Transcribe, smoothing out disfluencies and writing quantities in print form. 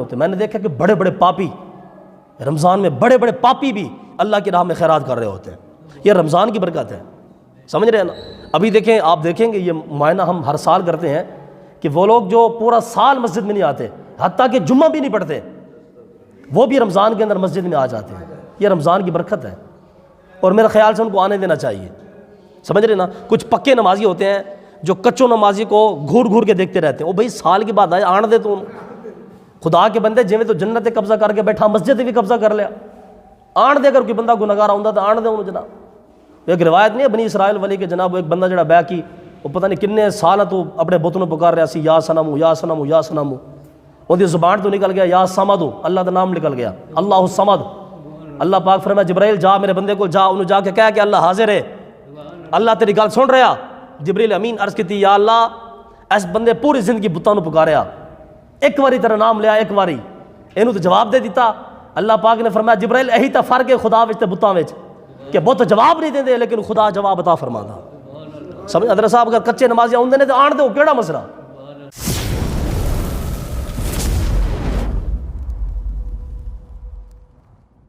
ہوتے. میں نے دیکھا کہ بڑے بڑے پاپی رمضان میں بڑے بڑے پاپی بھی اللہ کی راہ میں خیرات کر رہے ہوتے ہیں. یہ رمضان کی برکت ہے, سمجھ رہے ہیں نا. ابھی دیکھیں, آپ دیکھیں گے یہ معائنہ ہم ہر سال کرتے ہیں کہ وہ لوگ جو پورا سال مسجد میں نہیں آتے, حتیٰ کہ جمعہ بھی نہیں پڑھتے, وہ بھی رمضان کے اندر مسجد میں آ جاتے ہیں. یہ رمضان کی برکت ہے اور میرے خیال سے ان کو آنے دینا چاہیے, سمجھ رہے نا. کچھ پکے نمازی ہوتے ہیں جو کچوں نمازی کو گھور گھور کے دیکھتے رہتے ہیں. وہ بھائی سال کے بعد آئے, آن دے تو خدا کے بندے جویں تو جنت قبضہ کر کے بیٹھا, مسجد بھی قبضہ کر لیا, آن دے. اگر کوئی بندہ گناہگار آؤں تو آن دے انہوں جناب. ایک روایت نہیں ہے بنی اسرائیل والی کہ جناب ایک بندہ جڑا بہ کی وہ پتہ نہیں کنے سال تو اپنے بت نوں پکار رہا سی, یا صنم یا صنم یا صنم. ان دی زبان تو نکل گیا یا صمد, اللہ کا نام نکل گیا, اللہ الصمد. اللہ پاک فرمایا جبرائیل جا میرے بندے کو جا, انہوں جا کے کہا کہ اللہ حاضر ہے, اللہ تیری گل سن رہا. جبریل امین عرض کی یا اللہ اس بندے پوری زندگی بتاں نوں پکاریا, ایک واری تیرا نام لیا, ایک واری اینوں تو جواب دے دیتا. اللہ پاک نے فرمایا جبرائیل یہی تا فرق ہے خدا وچ تے بتاں وچ کہ بت جواب نہیں دیندے لیکن خدا جواب عطا فرماتا. سمجھ حضرت صاحب اگر کچے نمازی آؤندے نے تو آن دے, کیڑا مسئلہ.